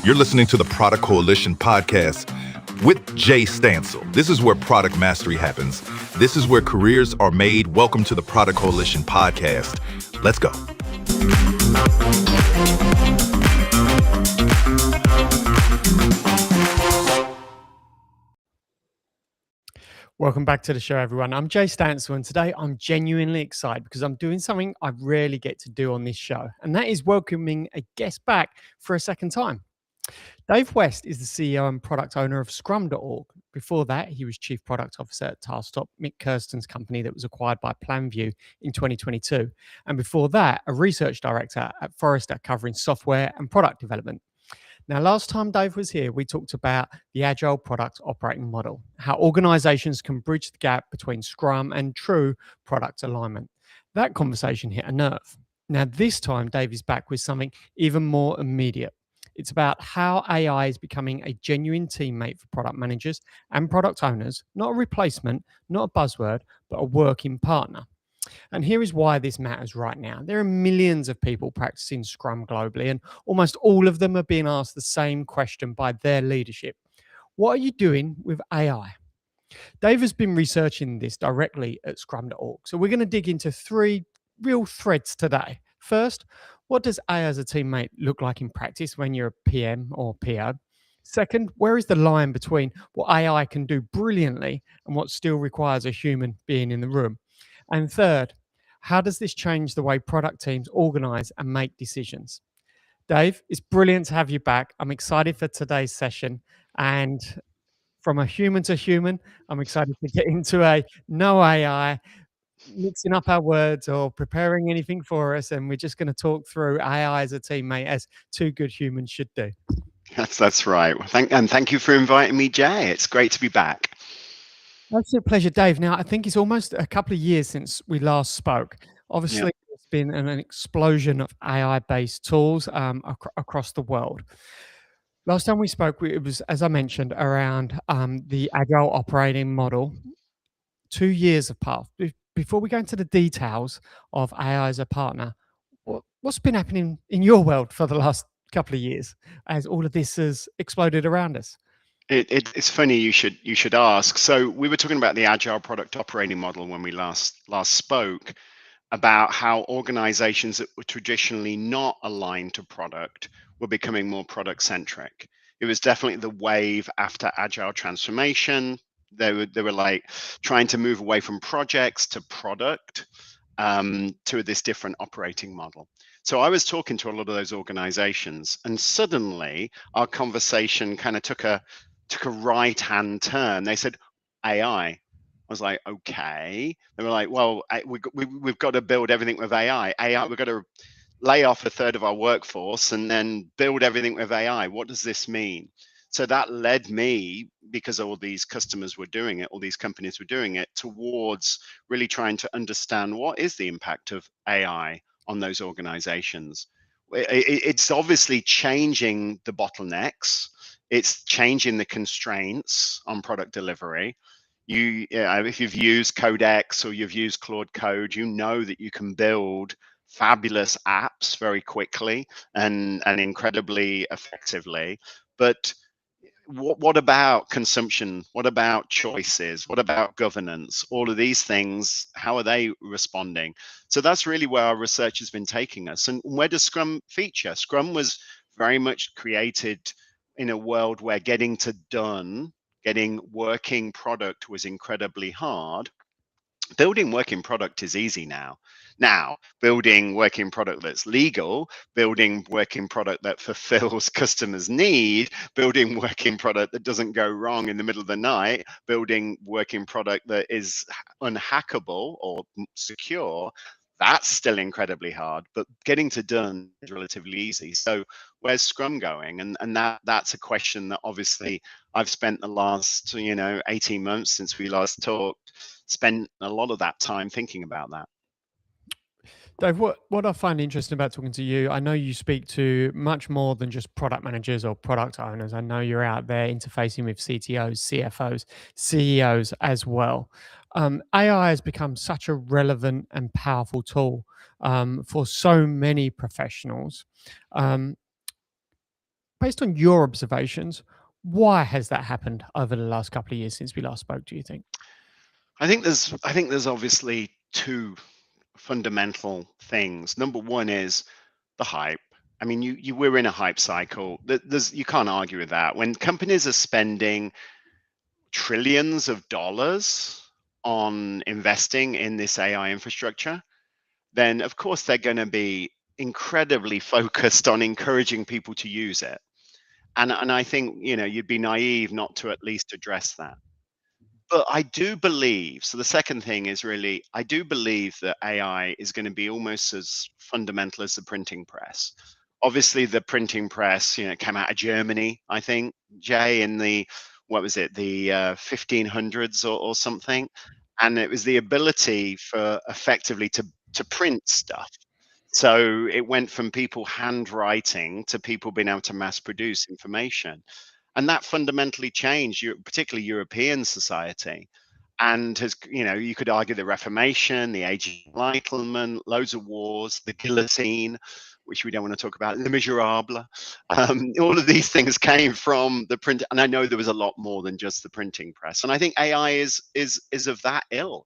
You're listening to the Product Coalition podcast with Jay Stansell. This is where product mastery happens. This is where careers are made. Welcome to the Product Coalition podcast. Let's go. Welcome back to the show, everyone. I'm Jay Stansell, and today I'm genuinely excited because I'm doing something I rarely get to do on this show, and that is welcoming a guest back for a second time. Dave West is the CEO and product owner of Scrum.org. Before that, he was Chief Product Officer at TaskTop, Mick Kirsten's company that was acquired by PlanView in 2022. And before that, a research director at Forrester covering software and product development. Now, last time Dave was here, we talked about the Agile product operating model, how organizations can bridge the gap between Scrum and true product alignment. That conversation hit a nerve. Now, this time, Dave is back with something even more immediate. It's about how AI is becoming a genuine teammate for product managers and product owners, not a replacement, not a buzzword, but a working partner. And here is why this matters right now. There are millions of people practicing Scrum globally, and almost all of them are being asked the same question by their leadership. What are you doing with AI? Dave has been researching this directly at Scrum.org. So we're going to dig into three real threads today. First, what does AI as a teammate look like in practice when you're a PM or PO? Second, where is the line between what AI can do brilliantly and what still requires a human being in the room? And third, how does this change the way product teams organize and make decisions? Dave, it's brilliant to have you back. I'm excited for today's session. And from a human to human, I'm excited to get into a no AI, mixing up our words or preparing anything for us. And we're just going to talk through AI as a teammate, as two good humans should do. That's right. Thank you for inviting me, Jay. It's great to be back. Absolute pleasure, Dave. Now, I think it's almost a couple of years since we last spoke. Obviously, There's been an explosion of AI-based tools across the world. Last time we spoke, it was, as I mentioned, around the Agile operating model. 2 years have passed. Before we go into the details of AI as a partner, what's been happening in your world for the last couple of years as all of this has exploded around us? It's funny you should ask. So we were talking about the Agile product operating model when we last spoke, about how organizations that were traditionally not aligned to product were becoming more product centric. It was definitely the wave after Agile transformation. They were like trying to move away from projects to product, to this different operating model. So I was talking to a lot of those organizations, and suddenly our conversation kind of took a right-hand turn. They said AI. I was like, okay. They were like, well, we've got to build everything with AI. We've got to lay off a third of our workforce and then build everything with AI. What does this mean? So that led me, because all these customers were doing it, all these companies were doing it, towards really trying to understand what is the impact of AI on those organizations. It's obviously changing the bottlenecks. It's changing the constraints on product delivery. If you've used Codex or you've used Claude Code, you know that you can build fabulous apps very quickly and incredibly effectively. But what about consumption? What about choices? What about governance? All of these things, how are they responding? So that's really where our research has been taking us. And where does Scrum feature? Scrum was very much created in a world where getting working product was incredibly hard. Building working product is easy now. Now, building working product that's legal, building working product that fulfills customers' need, building working product that doesn't go wrong in the middle of the night, building working product that is unhackable or secure, that's still incredibly hard, but getting to done is relatively easy. So where's Scrum going? And that's a question that obviously I've spent the last 18 months since we last talked, spent a lot of that time thinking about that. Dave, what I find interesting about talking to you, I know you speak to much more than just product managers or product owners. I know you're out there interfacing with CTOs, CFOs, CEOs as well. AI has become such a relevant and powerful tool for so many professionals. Um, Based on your observations, why has that happened over the last couple of years since we last spoke, do you think? I think there's obviously two fundamental things. Number one is the hype. I mean, you we're in a hype cycle. You can't argue with that. When companies are spending trillions of dollars on investing in this AI infrastructure, then of course they're going to be incredibly focused on encouraging people to use it. And I think, you'd be naive not to at least address that. But I do believe, so the second thing is really, I do believe that AI is going to be almost as fundamental as the printing press. Obviously, the printing press, came out of Germany, I think, Jay, in the, what was it, the 1500s or something. And it was the ability for effectively to print stuff. So it went from people handwriting to people being able to mass produce information. And that fundamentally changed, particularly European society. And you could argue the Reformation, the Age of Enlightenment, loads of wars, the guillotine, which we don't want to talk about, Le Miserable. All of these things came from the print. And I know there was a lot more than just the printing press. And I think AI is of that ilk.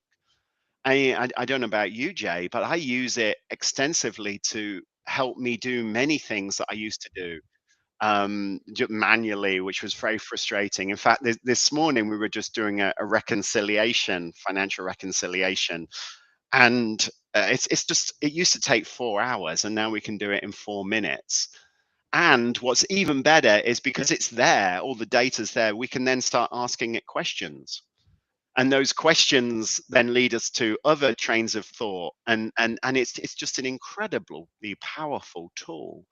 I don't know about you, Jay, but I use it extensively to help me do many things that I used to do manually, which was very frustrating. In fact, this morning we were just doing a reconciliation, financial reconciliation, and it's just, it used to take 4 hours, and now we can do it in 4 minutes. And what's even better is because it's there, all the data's there, we can then start asking it questions. And those questions then lead us to other trains of thought, and it's just an incredibly powerful tool.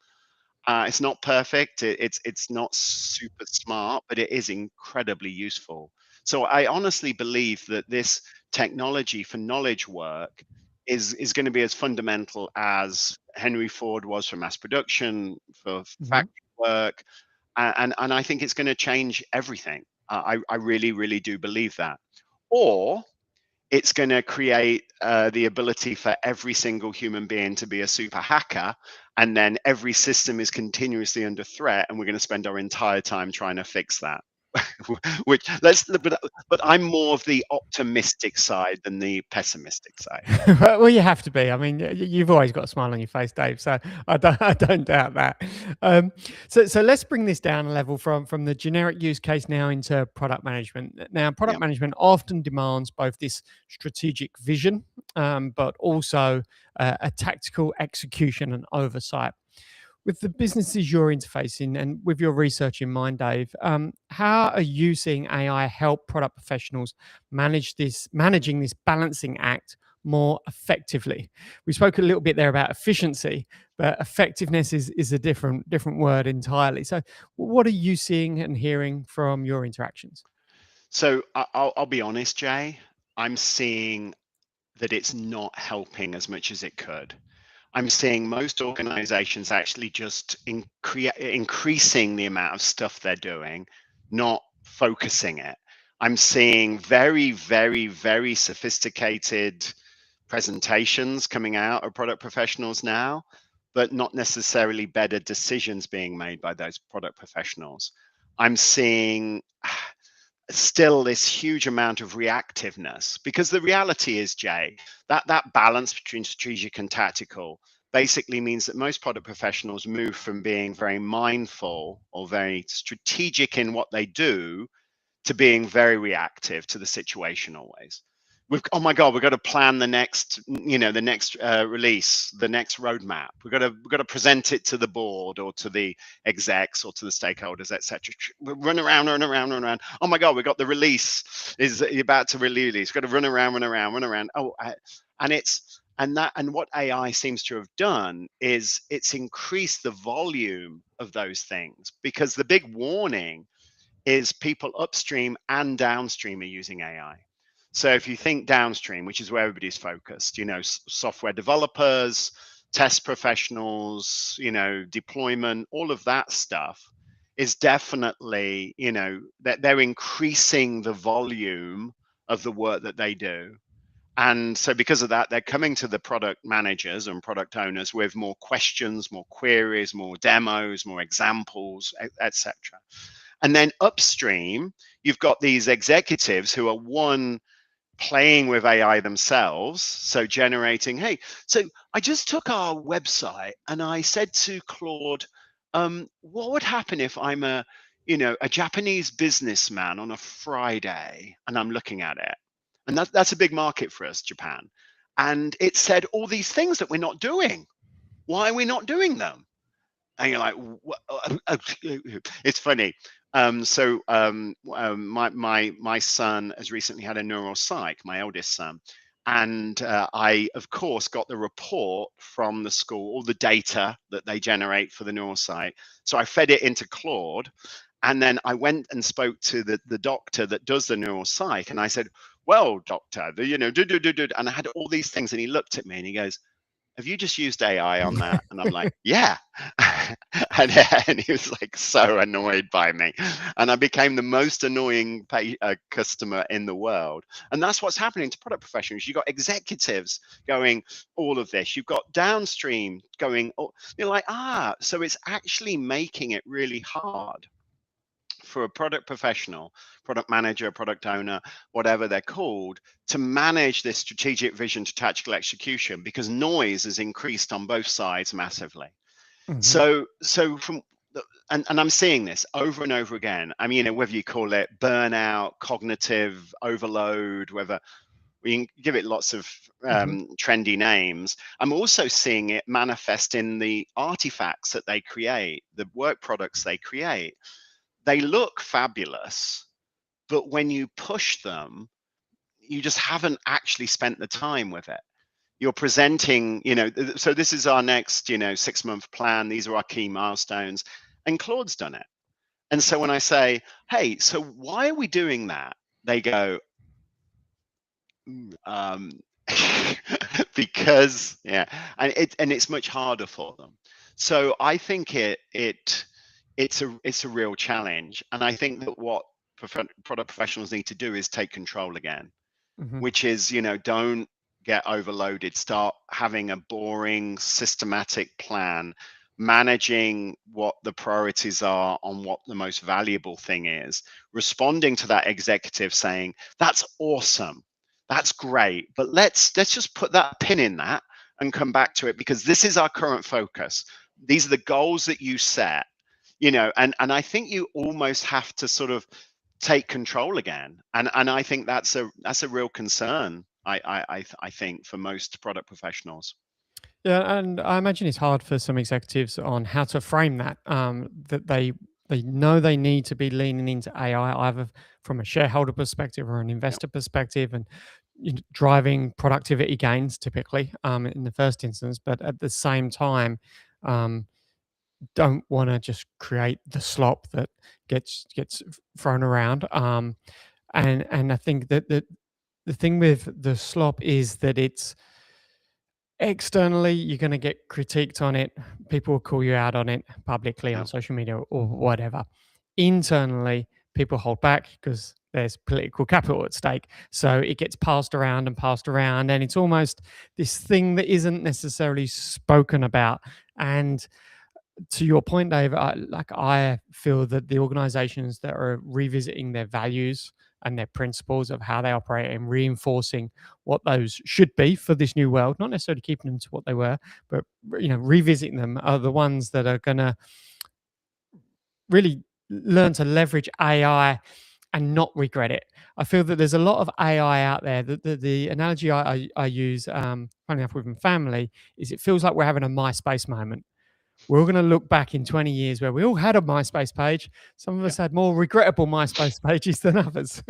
It's not perfect. It's not super smart, but it is incredibly useful. So I honestly believe that this technology for knowledge work is going to be as fundamental as Henry Ford was for mass production, for Mhm. factory work, and I think it's going to change everything. I really, really do believe that. Or it's going to create the ability for every single human being to be a super hacker, and then every system is continuously under threat, and we're going to spend our entire time trying to fix that. Which but I'm more of the optimistic side than the pessimistic side. Well, you have to be. I mean, you've always got a smile on your face, Dave. So I don't doubt that. Um, so let's bring this down a level from the generic use case now into product management. Now, Yeah. product management often demands both this strategic vision, but also a tactical execution and oversight. With the businesses you're interfacing and with your research in mind, Dave, how are you seeing AI help product professionals managing this balancing act more effectively? We spoke a little bit there about efficiency, but effectiveness is a different word entirely. So, what are you seeing and hearing from your interactions? So I'll be honest, Jay. I'm seeing that it's not helping as much as it could. I'm seeing most organizations actually just increasing the amount of stuff they're doing, not focusing it. I'm seeing very, very, very sophisticated presentations coming out of product professionals now, but not necessarily better decisions being made by those product professionals. I'm seeing still this huge amount of reactiveness, because the reality is, Jay, that balance between strategic and tactical basically means that most product professionals move from being very mindful or very strategic in what they do to being very reactive to the situation always. Oh my god, we've got to plan the next release, the next roadmap. We've got to present it to the board or to the execs or to the stakeholders, etc. Run around, run around, run around. Oh my god, we got the release is about to release. We've got to run around, run around, run around. And what AI seems to have done is it's increased the volume of those things, because the big warning is people upstream and downstream are using AI. So if you think downstream, which is where everybody's focused, software developers, test professionals, deployment, all of that stuff is definitely, that they're increasing the volume of the work that they do. And so because of that, they're coming to the product managers and product owners with more questions, more queries, more demos, more examples, etc. And then upstream, you've got these executives who are playing with AI themselves. So generating, hey, so I just took our website and I said to Claude, what would happen if I'm a Japanese businessman on a Friday and I'm looking at it? And that's a big market for us, Japan. And it said all these things that we're not doing. Why are we not doing them? And you're like, it's funny. My son has recently had a neuropsych, my eldest son, and I of course got the report from the school, all the data that they generate for the neuropsych. So I fed it into Claude, and then I went and spoke to the doctor that does the neuropsych, and I said, "Well, doctor, and I had all these things, and he looked at me and he goes, have you just used AI on that? And I'm like, yeah. and he was like so annoyed by me. And I became the most annoying customer in the world. And that's what's happening to product professionals. You've got executives going, all of this. You've got downstream going, you're like, so it's actually making it really hard for a product professional, product manager, product owner, whatever they're called, to manage this strategic vision to tactical execution, because noise has increased on both sides massively. So from and I'm seeing this over and over again. I mean, whether you call it burnout, cognitive overload, whether we can give it lots of trendy names. I'm also seeing it manifest in the artifacts that they create, the work products they create. They look fabulous, but when you push them, you just haven't actually spent the time with it. You're presenting, so this is our next, 6-month plan. These are our key milestones. And Claude's done it. And so when I say, hey, so why are we doing that? They go, because, and it's much harder for them. So I think it's a real challenge. And I think that what product professionals need to do is take control again, which is, don't get overloaded. Start having a boring, systematic plan, managing what the priorities are on what the most valuable thing is, responding to that executive saying, that's awesome, that's great, but let's just put that pin in that and come back to it, because this is our current focus. These are the goals that you set. And I think you almost have to sort of take control again. And I think that's a real concern, I think, for most product professionals. Yeah, and I imagine it's hard for some executives on how to frame that, that they know they need to be leaning into AI, either from a shareholder perspective or an investor perspective, and driving productivity gains typically in the first instance, but at the same time, don't want to just create the slop that gets thrown around. And I think that the thing with the slop is that it's externally you're going to get critiqued on it. People will call you out on it publicly on social media or whatever. Internally, people hold back because there's political capital at stake. So it gets passed around, and it's almost this thing that isn't necessarily spoken about. And to your point, Dave, I feel that the organizations that are revisiting their values and their principles of how they operate and reinforcing what those should be for this new world, not necessarily keeping them to what they were, but revisiting them, are the ones that are going to really learn to leverage AI and not regret it. I feel that there's a lot of AI out there. The analogy I use, funny enough, with my family, is it feels like we're having a MySpace moment. We're all going to look back in 20 years where we all had a MySpace page. Some of us had more regrettable MySpace pages than others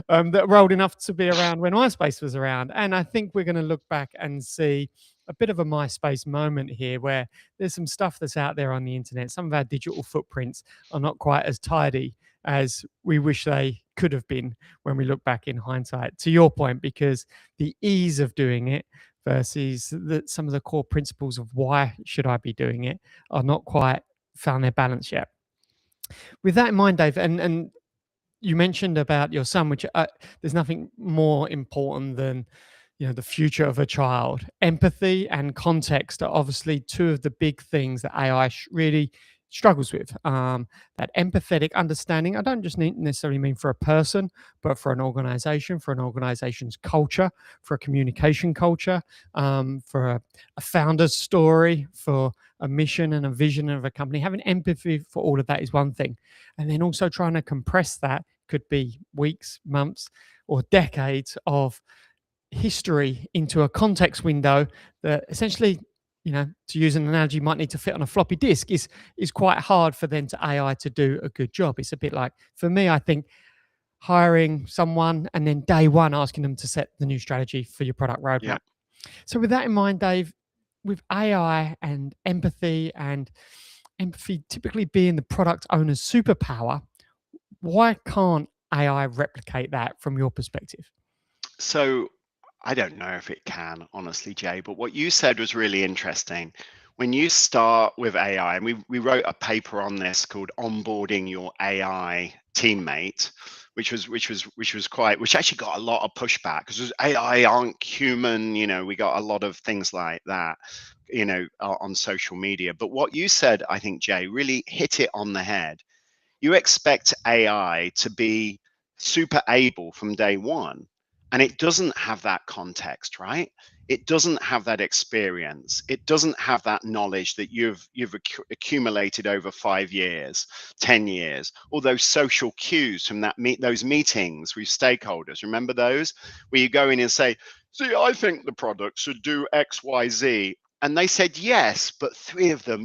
that were old enough to be around when MySpace was around. And I think we're going to look back and see a bit of a MySpace moment here, where there's some stuff that's out there on the internet. Some of our digital footprints are not quite as tidy as we wish they could have been when we look back in hindsight, to your point, because the ease of doing it versus some of the core principles of why should I be doing it are not quite found their balance yet. With that in mind, Dave, and you mentioned about your son, which there's nothing more important than the future of a child. Empathy and context are obviously two of the big things that AI really struggles with. That empathetic understanding, I don't just necessarily mean for a person, but for an organization's culture, for a communication culture, for a founder's story, for a mission and a vision of a company. Having empathy for all of that is one thing. And then also trying to compress that could be weeks, months, or decades of history into a context window that essentially, to use an analogy, might need to fit on a floppy disk is quite hard for them to AI to do a good job. It's a bit like, for me, I think hiring someone and then day one asking them to set the new strategy for your product roadmap. Yeah. So with that in mind, Dave, with AI and empathy typically being the product owner's superpower, why can't AI replicate that from your perspective? So I don't know if it can, honestly, Jay, but what you said was really interesting. When you start with AI, and we wrote a paper on this called Onboarding Your AI Teammate, which actually got a lot of pushback because AI aren't human, we got a lot of things like that, on social media. But what you said, I think, Jay, really hit it on the head. You expect AI to be super able from day one, and it doesn't have that context, right? It doesn't have that experience. It doesn't have that knowledge that you've accumulated over 5 years, 10 years, all those social cues from those meetings with stakeholders. Remember those where you go in and say, see, I think the product should do X, Y, Z. And they said yes, but 3 of them,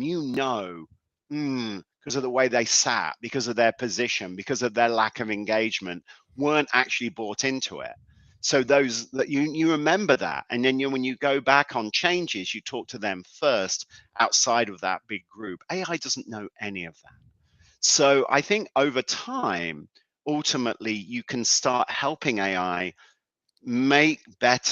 because of the way they sat, because of their position, because of their lack of engagement, weren't actually bought into it. So those that you remember that, and then when you go back on changes, you talk to them first outside of that big group. AI doesn't know any of that. So I think over time, ultimately, you can start helping AI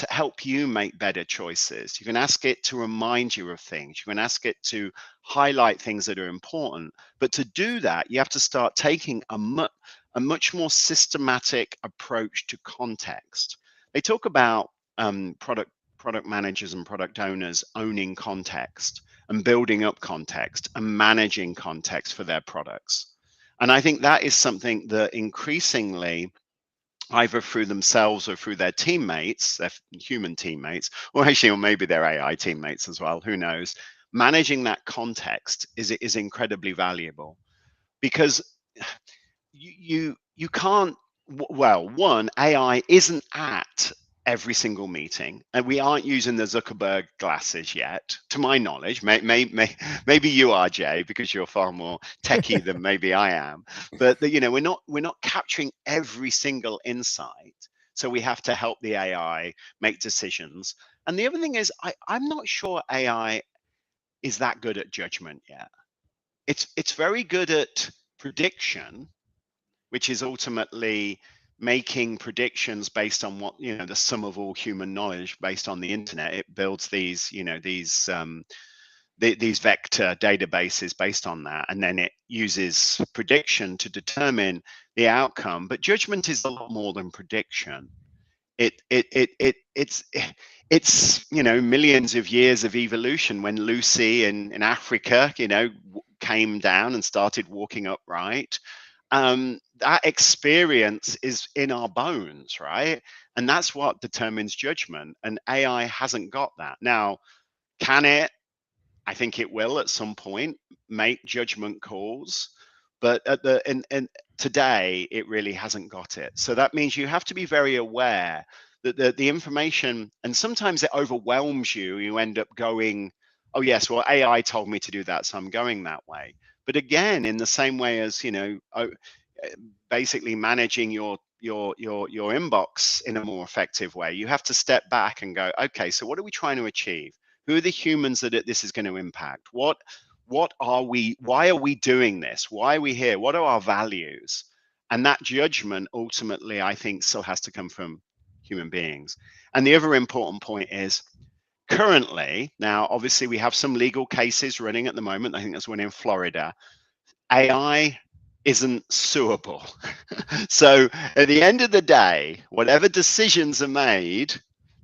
help you make better choices. You can ask it to remind you of things. You can ask it to highlight things that are important. But to do that, you have to start taking a much more systematic approach to context. They talk about product managers and product owners owning context and building up context and managing context for their products. And I think that is something that increasingly, either through themselves or through their teammates, their human teammates, or maybe their AI teammates as well, who knows, managing that context is incredibly valuable, because you can't, well, one, AI isn't at every single meeting, and we aren't using the Zuckerberg glasses yet, to my knowledge. Maybe you are, Jay, because you're far more techie than maybe I am. But we're not capturing every single insight, so we have to help the AI make decisions. And the other thing is, I'm not sure AI is that good at judgment yet. It's very good at prediction, which is ultimately making predictions based on what, the sum of all human knowledge based on the internet. It builds these vector databases based on that, and then it uses prediction to determine the outcome. But judgment is a lot more than prediction. It's millions of years of evolution. When Lucy in Africa came down and started walking upright, that experience is in our bones, right? And that's what determines judgment. And AI hasn't got that. Now, can it? I think it will at some point make judgment calls, but today it really hasn't got it. So that means you have to be very aware that the information, and sometimes it overwhelms you. You end up going, oh yes, well, AI told me to do that, so I'm going that way. But again, in the same way as basically managing your inbox in a more effective way, you have to step back and go, okay, so what are we trying to achieve? Who are the humans that this is going to impact? What are we? Why are we doing this? Why are we here? What are our values? And that judgment ultimately, I think, still has to come from human beings. And the other important point is, currently, now obviously we have some legal cases running at the moment. I think there's one in Florida. AI isn't suable. So at the end of the day, whatever decisions are made,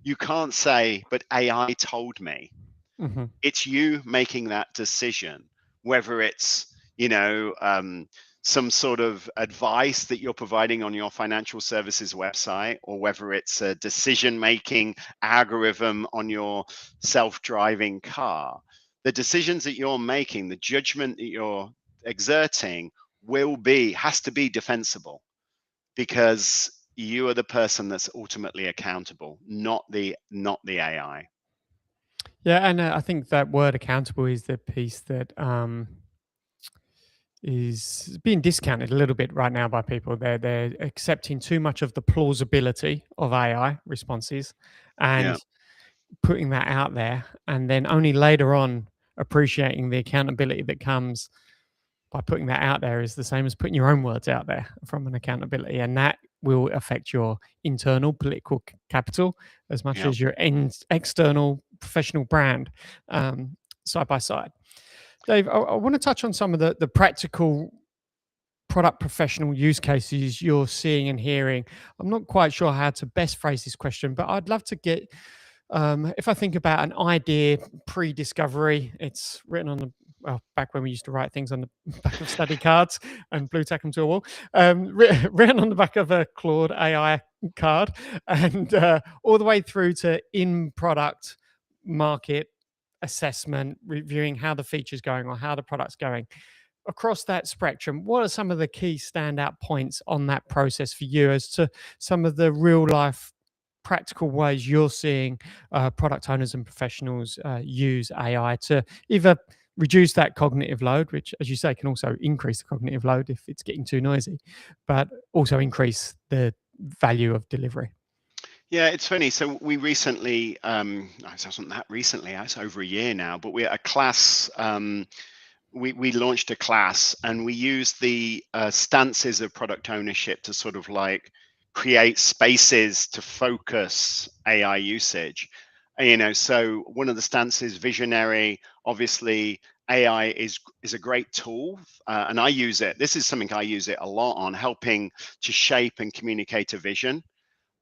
you can't say, but AI told me. Mm-hmm. It's you making that decision, whether it's, some sort of advice that you're providing on your financial services website, or whether it's a decision-making algorithm on your self-driving car. The decisions that you're making, the judgment that you're exerting has to be defensible, because you are the person that's ultimately accountable, not the AI. Yeah, and I think that word accountable is the piece that is being discounted a little bit right now by people. They're accepting too much of the plausibility of AI responses Yeah. and putting that out there, and then only later on appreciating the accountability that comes by putting that out there is the same as putting your own words out there from an accountability, and that will affect your internal political capital as much Yeah. as your external professional brand, side by side. Dave, I want to touch on some of the practical product professional use cases you're seeing and hearing. I'm not quite sure how to best phrase this question, but I'd love to get, if I think about an idea pre-discovery, it's written on the, well, back when we used to write things on the back of study cards and blue tack them to a wall, written on the back of a Claude AI card, and all the way through to in-product market assessment, reviewing how the feature's going or how the product's going. Across that spectrum, what are some of the key standout points on that process for you as to some of the real life practical ways you're seeing product owners and professionals use AI to either reduce that cognitive load, which, as you say, can also increase the cognitive load if it's getting too noisy, but also increase the value of delivery? Yeah, it's funny. So we recently, it wasn't that recently, it's over a year now, but we're a class, we launched a class, and we used the stances of product ownership to sort of like create spaces to focus AI usage. So one of the stances, visionary. Obviously, AI is a great tool, and I use it. This is something I use it a lot on, helping to shape and communicate a vision.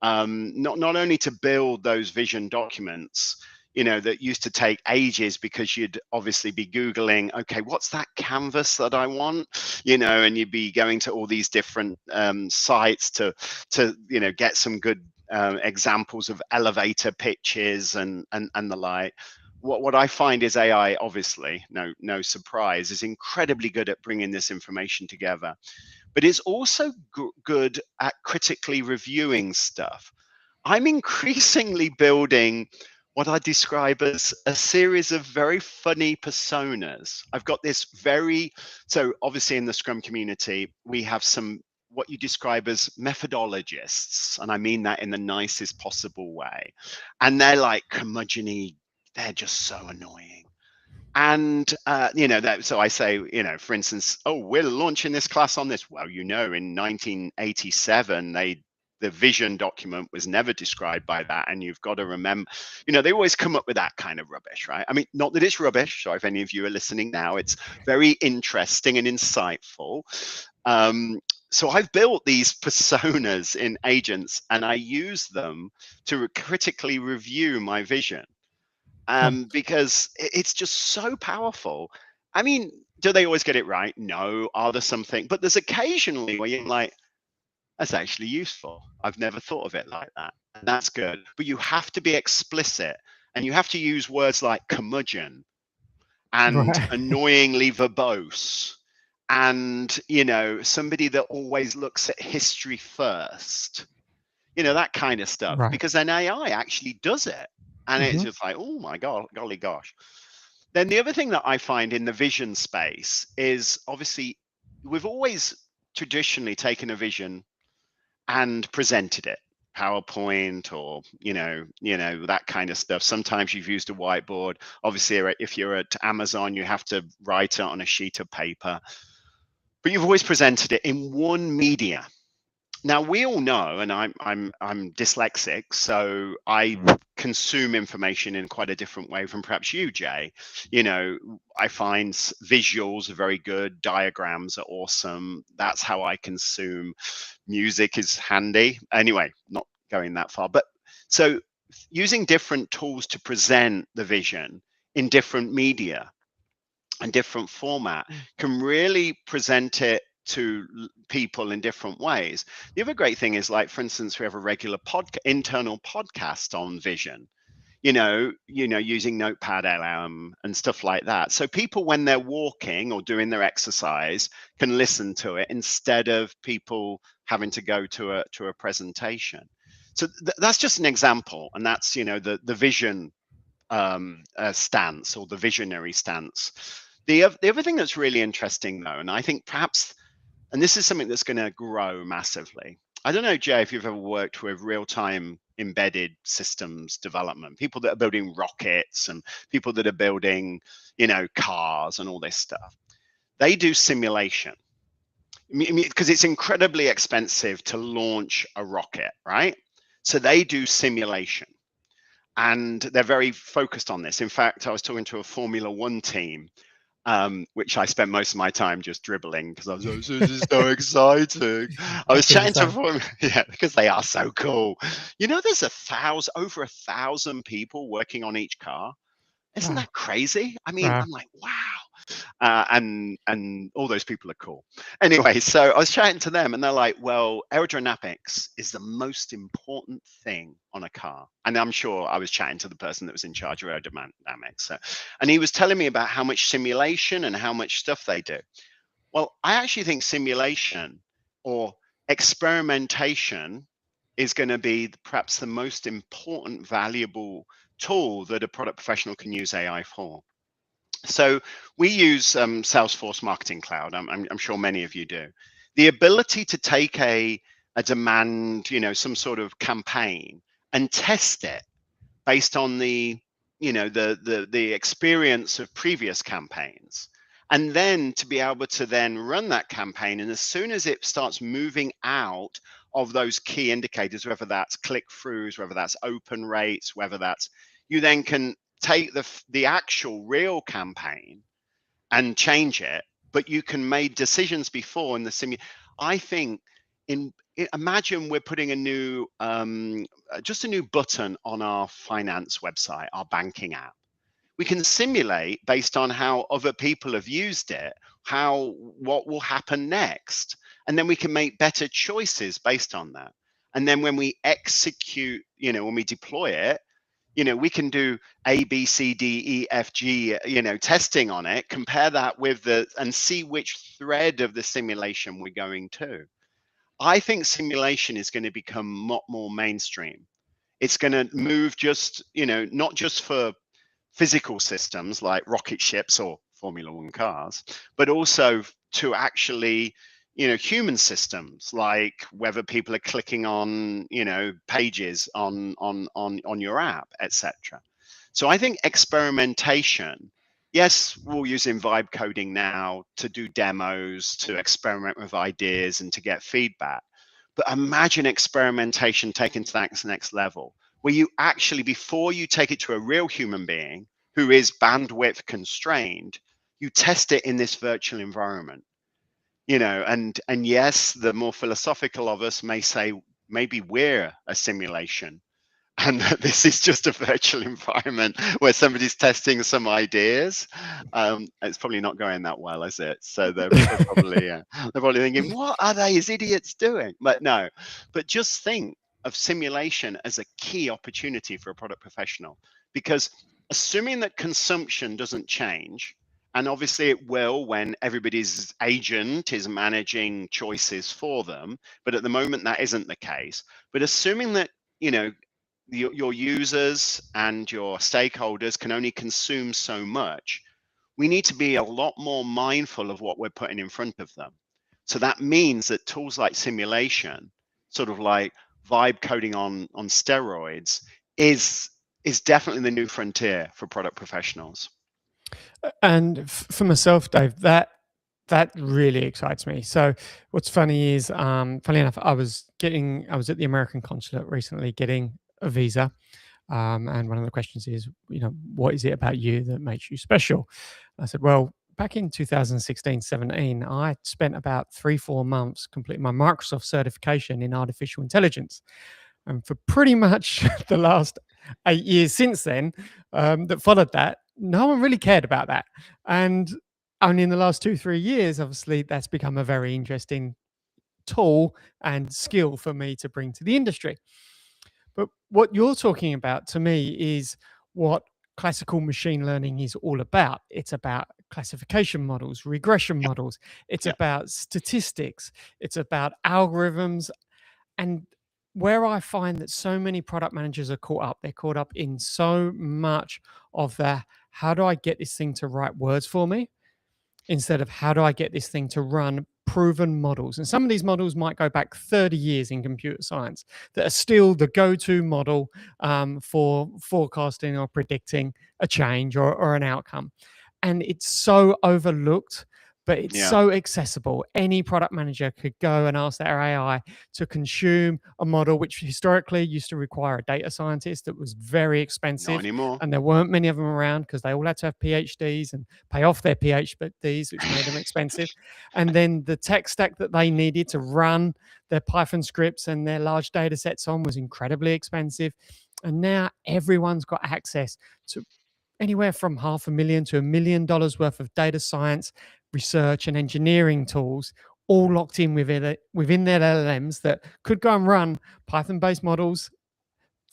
Not only to build those vision documents, that used to take ages, because you'd obviously be Googling, okay, what's that canvas that I want, and you'd be going to all these different sites to get some good examples of elevator pitches and the like. What I find is AI, obviously, no surprise, is incredibly good at bringing this information together, but it's also good at critically reviewing stuff. I'm increasingly building what I describe as a series of very funny personas. I've got this so obviously in the Scrum community, we have some what you describe as methodologists, and I mean that in the nicest possible way. And they're like curmudgeon-y, they're just so annoying. And so I say, for instance, oh, we're launching this class on this. Well, in 1987, the vision document was never described by that. And you've got to remember, they always come up with that kind of rubbish, right? I mean, not that it's rubbish. So if any of you are listening now, it's very interesting and insightful. So I've built these personas in agents, and I use them to critically review my vision. Because it's just so powerful. I mean, do they always get it right? No. Are there something? But there's occasionally where you're like, that's actually useful. I've never thought of it like that. And that's good. But you have to be explicit, and you have to use words like curmudgeon and Right. annoyingly verbose, and, somebody that always looks at history first, that kind of stuff, Right. because then AI actually does it. And it's Mm-hmm. just like, oh my God, golly gosh. Then the other thing that I find in the vision space is, obviously, we've always traditionally taken a vision and presented it, PowerPoint, or that kind of stuff. Sometimes you've used a whiteboard. Obviously, if you're at Amazon, you have to write it on a sheet of paper. But you've always presented it in one media. Now we all know, and I'm dyslexic, so I consume information in quite a different way from perhaps you, Jay. You know, I find visuals are very good, diagrams are awesome. That's how I consume. Music is handy. Anyway, not going that far, but so using different tools to present the vision in different media and different format can really present it to people in different ways. The other great thing is, like, for instance, we have a regular internal podcast on vision, using Notepad LM and stuff like that. So people, when they're walking or doing their exercise, can listen to it instead of people having to go to a presentation. So that's just an example, and that's the vision stance, or the visionary stance. The other thing that's really interesting, though, and I think perhaps, and this is something that's going to grow massively. I don't know, Jay, if you've ever worked with real-time embedded systems development, people that are building rockets and people that are building, cars and all this stuff. They do simulation because it's incredibly expensive to launch a rocket, right? So they do simulation. And they're very focused on this. In fact, I was talking to a Formula One team, which I spent most of my time just dribbling because I was like, this is so exciting. I was chatting to them, yeah, because they are so cool. There's over 1,000 people working on each car. Isn't that crazy? I mean, I'm like, wow. And all those people are cool. Anyway, so I was chatting to them, and they're like, well, aerodynamics is the most important thing on a car. And I'm sure I was chatting to the person that was in charge of aerodynamics. And he was telling me about how much simulation and how much stuff they do. Well, I actually think simulation or experimentation is going to be perhaps the most important, valuable tool that a product professional can use AI for. So we use Salesforce Marketing Cloud. I'm sure many of you do. The ability to take a demand, some sort of campaign, and test it based on the experience of previous campaigns, and then to be able to then run that campaign. And as soon as it starts moving out of those key indicators, whether that's click-throughs, whether that's open rates, whether that's, you then can take the actual real campaign and change it, but you can make decisions before in the I think imagine we're putting a new just a new button on our finance website, our banking app. We can simulate based on how other people have used it, what will happen next, and then we can make better choices based on that. And then when we execute, when we deploy it, we can do A, B, C, D, E, F, G, testing on it, compare that with and see which thread of the simulation we're going to. I think simulation is going to become a lot more mainstream. It's going to move just, not just for physical systems like rocket ships or Formula One cars, but also to actually, human systems, like whether people are clicking on, pages on your app, etc. So I think experimentation, yes, we're using vibe coding now to do demos, to experiment with ideas and to get feedback. But imagine experimentation taken to that next level, where you actually, before you take it to a real human being who is bandwidth constrained, you test it in this virtual environment. And yes, the more philosophical of us may say maybe we're a simulation, and this is just a virtual environment where somebody's testing some ideas. It's probably not going that well, is it? So they're probably thinking, what are these idiots doing? But no, but just think of simulation as a key opportunity for a product professional, because assuming that consumption doesn't change, and obviously it will when everybody's agent is managing choices for them, but at the moment that isn't the case. But assuming that, your users and your stakeholders can only consume so much, we need to be a lot more mindful of what we're putting in front of them. So that means that tools like simulation, sort of like vibe coding on steroids, is definitely the new frontier for product professionals. And for myself, Dave, that That really excites me. So what's funny is, funny enough, I was at the American consulate recently getting a visa. And one of the questions is, what is it about you that makes you special? I said, well, back in 2016, 17, I spent about 3-4 months completing my Microsoft certification in artificial intelligence. And for pretty much the last 8 years since then, that followed that, no one really cared about that. And only in the last 2-3 years, obviously, that's become a very interesting tool and skill for me to bring to the industry. But what you're talking about to me is what classical machine learning is all about. It's about classification models, regression models, it's Yeah. about statistics, it's about algorithms. And where I find that so many product managers are caught up, they're caught up in so much of the how do I get this thing to write words for me, instead of how do I get this thing to run proven models. And some of these models might go back 30 years in computer science that are still the go-to model for forecasting or predicting a change or an outcome. And it's so overlooked, but it's Yeah. so accessible. Any product manager could go and ask their AI to consume a model, which historically used to require a data scientist that was very Not expensive. anymore. And there weren't many of them around because they all had to have PhDs and pay off their PhDs, which made them expensive. And then the tech stack that they needed to run their Python scripts and their large data sets on was incredibly expensive. And now everyone's got access to anywhere from $500,000 to $1 million worth of data science, research, and engineering tools, all locked in within their LLMs that could go and run Python-based models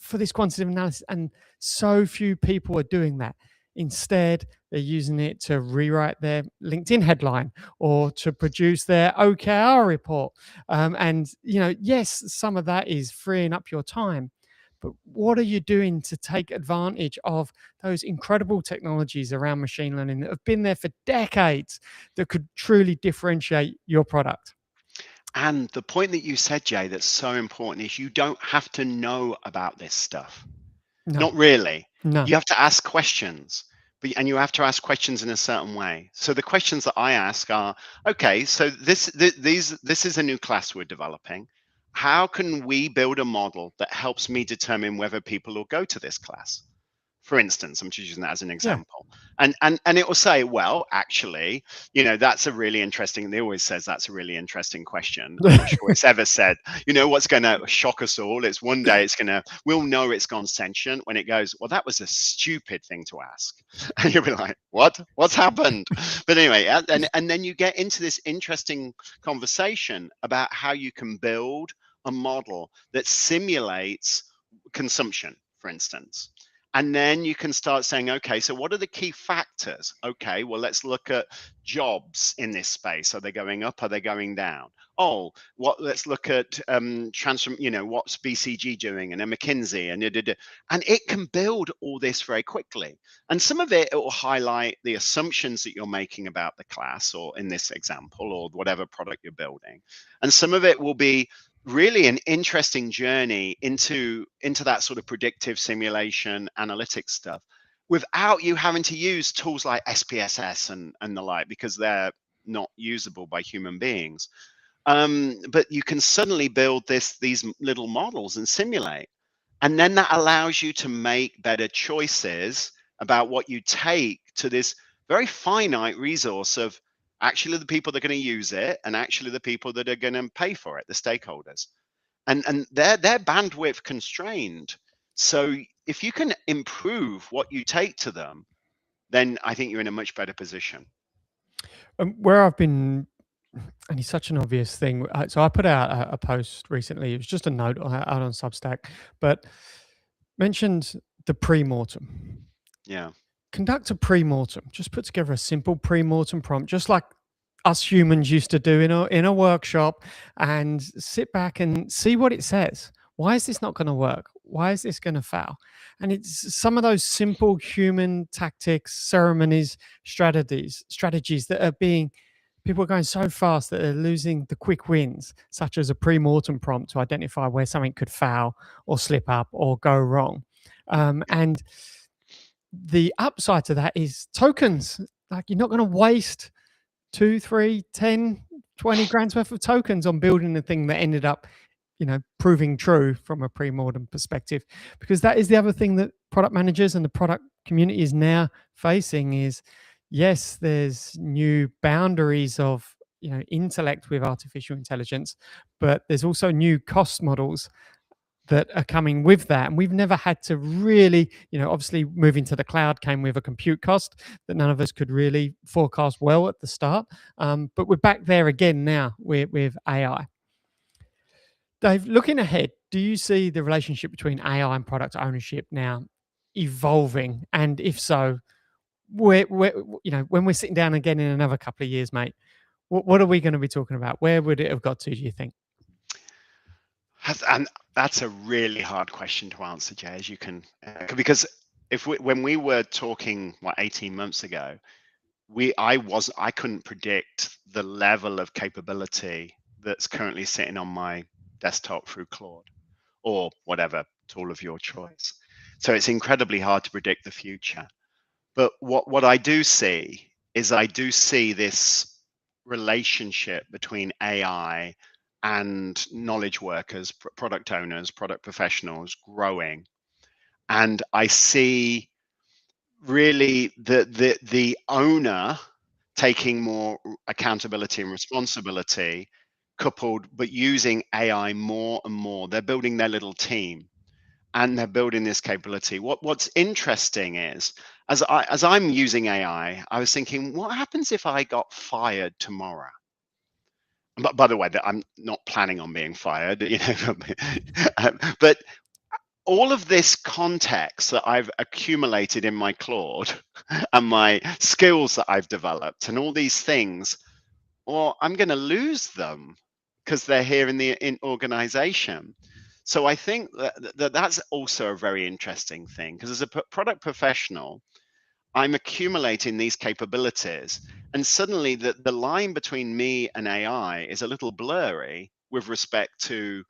for this quantitative analysis. And so few people are doing that. Instead, they're using it to rewrite their LinkedIn headline or to produce their OKR report. And, yes, some of that is freeing up your time. But what are you doing to take advantage of those incredible technologies around machine learning that have been there for decades that could truly differentiate your product? And the point that you said, Jay, that's so important is you don't have to know about this stuff. No, Not really. no. You have to ask questions, and you have to ask questions in a certain way. So the questions that I ask are, okay, so this is a new class we're developing. How can we build a model that helps me determine whether people will go to this class? For instance, I'm just using that as an example. And it will say, well, actually, that's a really interesting, they always says that's a really interesting question. I'm not sure it's ever said, what's going to shock us all. It's one day we'll know it's gone sentient when it goes, well, that was a stupid thing to ask. And you'll be like, what's happened? But anyway, and then you get into this interesting conversation about how you can build a model that simulates consumption, for instance. And then you can start saying, okay, so what are the key factors? Okay, well, let's look at jobs in this space. Are they going up? Are they going down? Oh, let's look at what's BCG doing, and then McKinsey, and it can build all this very quickly. And some of it will highlight the assumptions that you're making about the class, or in this example, or whatever product you're building. And some of it will be really an interesting journey into that sort of predictive simulation analytics stuff without you having to use tools like SPSS and the like, because they're not usable by human beings. But you can suddenly build these little models and simulate. And then that allows you to make better choices about what you take to this very finite resource of actually the people that are going to use it and actually the people that are going to pay for it, the stakeholders. And they're bandwidth constrained. So if you can improve what you take to them, then I think you're in a much better position. Where I've been, and it's such an obvious thing. So I put out a post recently. It was just a note out on Substack, but mentioned the pre-mortem. Yeah. Conduct a pre-mortem. Just put together a simple pre-mortem prompt, just like us humans used to do in a workshop, and sit back and see what it says. Why is this not going to work? Why is this going to fail? And it's some of those simple human tactics, ceremonies, strategies that are being, people are going so fast that they're losing the quick wins, such as a pre-mortem prompt to identify where something could fail or slip up or go wrong. And the upside to that is tokens. Like, you're not going to waste 2, 3, 10, 20 grand's worth of tokens on building a thing that ended up, proving true from a pre-modern perspective. Because that is the other thing that product managers and the product community is now facing is, yes, there's new boundaries of, intellect with artificial intelligence, but there's also new cost models that are coming with that. And we've never had to really, obviously moving to the cloud came with a compute cost that none of us could really forecast well at the start. But we're back there again now with AI. Dave, looking ahead, do you see the relationship between AI and product ownership now evolving? And if so, when we're sitting down again in another couple of years, mate, what are we going to be talking about? Where would it have got to, do you think? And that's a really hard question to answer, Jay, as you can, because when we were talking 18 months ago, I couldn't predict the level of capability that's currently sitting on my desktop through Claude or whatever tool of your choice. So it's incredibly hard to predict the future. But what I do see is this relationship between AI and knowledge workers, product owners, product professionals growing. And I see really the owner taking more accountability and responsibility coupled, but using AI more and more. They're building their little team and they're building this capability. What's interesting is, as I'm using AI, I was thinking, what happens if I got fired tomorrow? But by the way, that I'm not planning on being fired, but all of this context that I've accumulated in my Claude and my skills that I've developed and all these things, well, I'm going to lose them because they're here in the organization. So I think that's also a very interesting thing, because as a product professional, I'm accumulating these capabilities, and suddenly the line between me and AI is a little blurry with respect to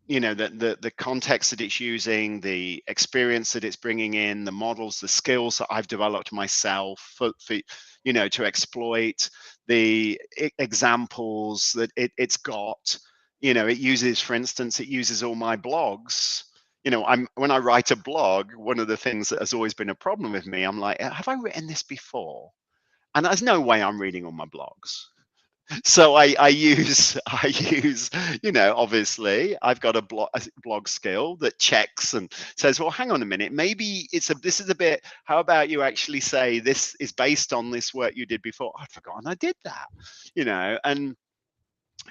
the context that it's using, the experience that it's bringing in, the models, the skills that I've developed myself for to exploit, the examples that it's got. It uses, for instance, it uses all my blogs. When I write a blog, one of the things that has always been a problem with me, I'm like, have I written this before? And there's no way I'm reading all my blogs. So I use obviously I've got a blog skill that checks and says, well, hang on a minute, maybe this is a bit, how about you actually say this is based on this work you did before? I'd forgotten I did that,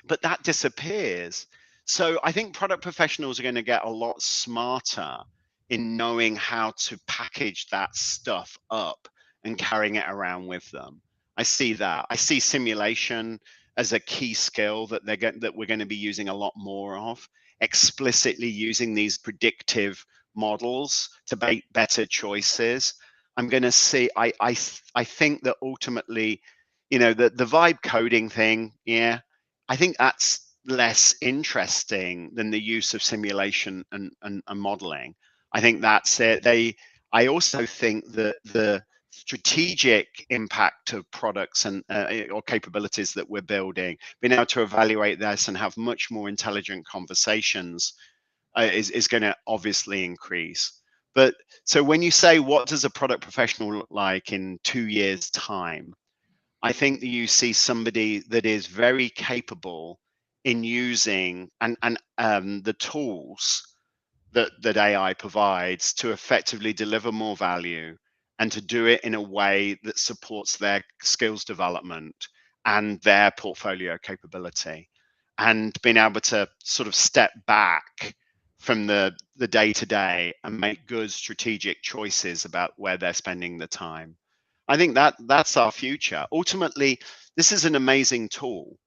but that disappears. So I think product professionals are going to get a lot smarter in knowing how to package that stuff up and carrying it around with them. I see that. I see simulation as a key skill that we're going to be using a lot more of, explicitly using these predictive models to make better choices. I'm going to see, I think that ultimately, the vibe coding thing, yeah, I think that's less interesting than the use of simulation and modeling. I think that's it. I also think that the strategic impact of products and or capabilities that we're building, being able to evaluate this and have much more intelligent conversations is going to obviously increase. But so when you say, what does a product professional look like in 2 years' time? I think that you see somebody that is very capable in using the tools that AI provides to effectively deliver more value and to do it in a way that supports their skills development and their portfolio capability, and being able to sort of step back from the day-to-day and make good strategic choices about where they're spending the time. I think that's our future. Ultimately, this is an amazing tool.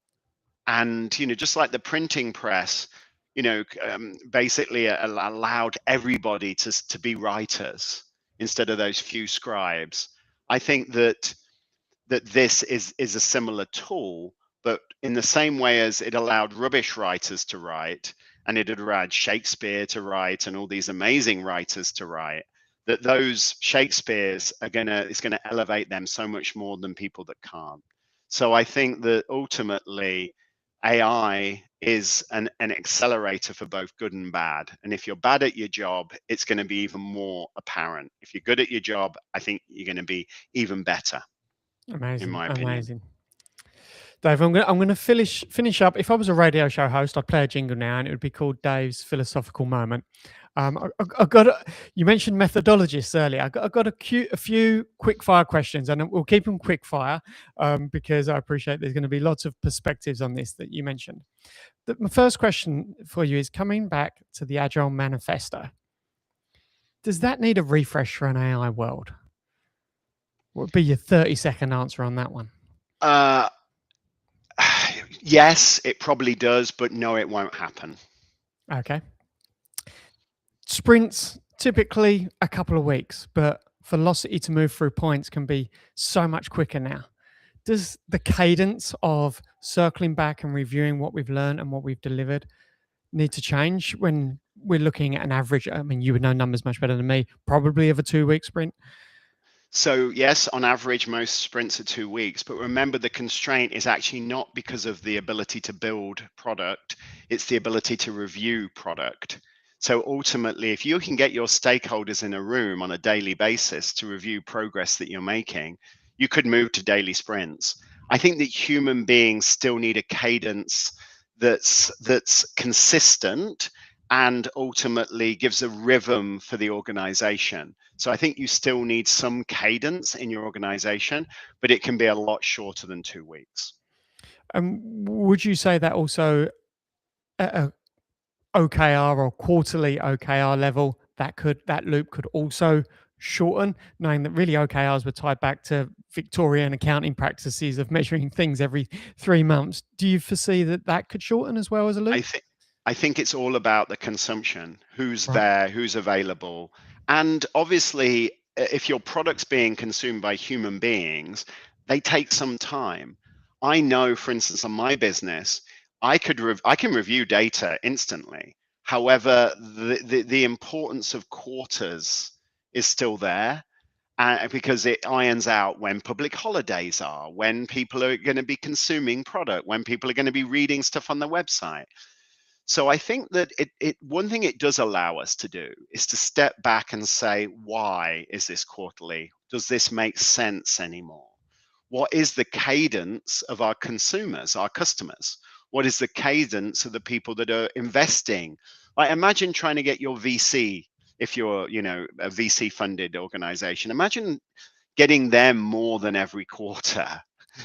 And, just like the printing press, basically allowed everybody to be writers instead of those few scribes. I think that this is a similar tool, but in the same way as it allowed rubbish writers to write, and it allowed Shakespeare to write and all these amazing writers to write, that those Shakespeare's it's gonna elevate them so much more than people that can't. So I think that ultimately AI is an accelerator for both good and bad. And if you're bad at your job, it's going to be even more apparent. If you're good at your job, I think you're going to be even better, in Amazing, my opinion. amazing. Dave, I'm gonna finish up. If I was a radio show host, I'd play a jingle now, and it would be called Dave's philosophical moment. I got you mentioned methodologists earlier. I got a few quick fire questions, and we'll keep them quick fire because I appreciate there's going to be lots of perspectives on this that you mentioned. My first question for you is coming back to the Agile Manifesto. Does that need a refresh for an AI world? What would be your 30-second answer on that one? Uh, yes, it probably does, but no, it won't happen. Okay. Sprints typically a couple of weeks, but velocity to move through points can be so much quicker now. Does the cadence of circling back and reviewing what we've learned and what we've delivered need to change when we're looking at an average? I mean, you would know numbers much better than me, probably of a 2-week sprint. So yes, on average, most sprints are 2 weeks, but remember the constraint is actually not because of the ability to build product, it's the ability to review product. So ultimately, if you can get your stakeholders in a room on a daily basis to review progress that you're making, you could move to daily sprints. I think that human beings still need a cadence that's consistent and ultimately gives a rhythm for the organization. So I think you still need some cadence in your organization, but it can be a lot shorter than 2 weeks. Would you say that also at a OKR or quarterly OKR level, that loop could also shorten, knowing that really OKRs were tied back to Victorian accounting practices of measuring things every 3 months? Do you foresee that could shorten as well as a loop? I think it's all about the consumption, who's Right. there, who's available. And obviously, if your product's being consumed by human beings, they take some time. I know, for instance, on my business, I can review data instantly. However, the importance of quarters is still there. Because it irons out when public holidays are, when people are going to be consuming product, when people are going to be reading stuff on the website. So I think that one thing it does allow us to do is to step back and say, why is this quarterly? Does this make sense anymore? What is the cadence of our consumers, our customers? What is the cadence of the people that are investing? Like imagine trying to get your VC, if you're, a VC funded organization, imagine getting them more than every quarter.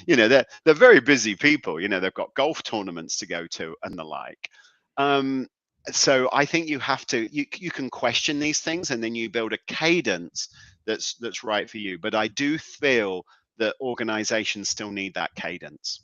They're very busy people, they've got golf tournaments to go to and the like. um, so I think you have to you can question these things and then you build a cadence that's right for you, but I do feel that organizations still need that cadence.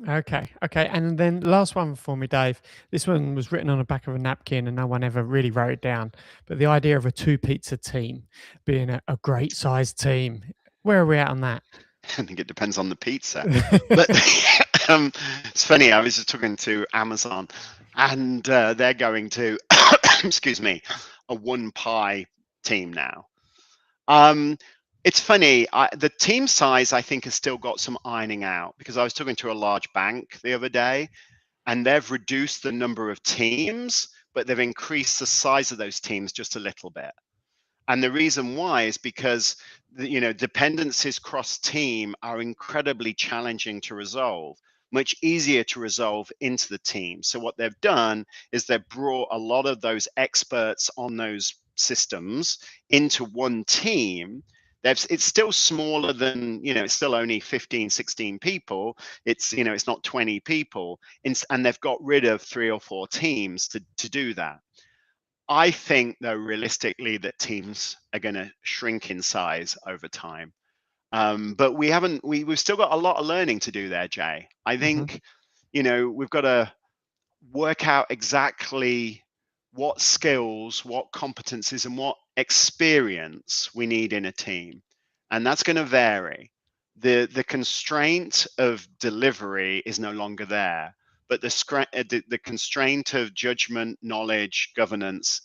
Okay. And then last one for me, Dave. This one was written on the back of a napkin and no one ever really wrote it down. But the idea of a 2 pizza team being a great sized team, where are we at on that? I think it depends on the pizza. But it's funny, I was just talking to Amazon and they're going to, excuse me, a 1 pie team now. It's funny, the team size I think has still got some ironing out, because I was talking to a large bank the other day and they've reduced the number of teams, but they've increased the size of those teams just a little bit. And the reason why is because dependencies cross team are incredibly challenging to resolve, much easier to resolve into the team. So what they've done is they've brought a lot of those experts on those systems into one team. It's still smaller than, it's still only 15, 16 people. It's not 20 people. And they've got rid of 3 or 4 teams to do that. I think, though, realistically, that teams are going to shrink in size over time. But we've still got a lot of learning to do there, Jay. I think, we've got to work out exactly what skills, what competencies, and what experience we need in a team. And that's going to vary. The constraint of delivery is no longer there, but the constraint of judgment, knowledge, governance,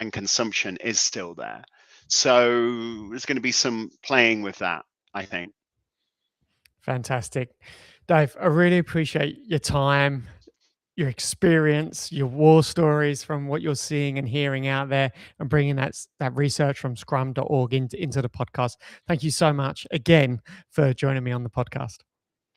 and consumption is still there. So there's going to be some playing with that, I think. Fantastic. Dave, I really appreciate your time, your experience, your war stories from what you're seeing and hearing out there, and bringing that research from scrum.org into the podcast. Thank you so much again for joining me on the podcast.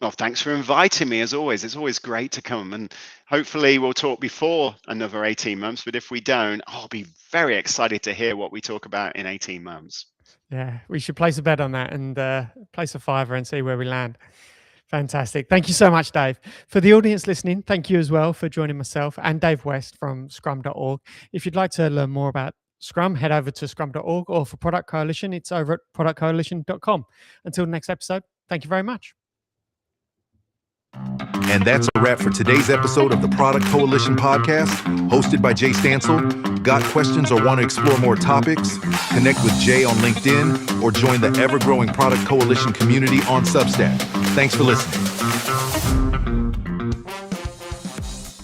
Well, thanks for inviting me, as always. It's always great to come, and hopefully we'll talk before another 18 months. But if we don't, I'll be very excited to hear what we talk about in 18 months. Yeah, we should place a bet on that and place a $5 and see where we land. Fantastic. Thank you so much, Dave. For the audience listening, thank you as well for joining myself and Dave West from scrum.org. If you'd like to learn more about Scrum, head over to scrum.org, or for Product Coalition, it's over at productcoalition.com. Until the next episode, thank you very much. And that's a wrap for today's episode of the Product Coalition podcast, hosted by Jay Stansell. Got questions or want to explore more topics? Connect with Jay on LinkedIn or join the ever-growing Product Coalition community on Substack. Thanks for listening.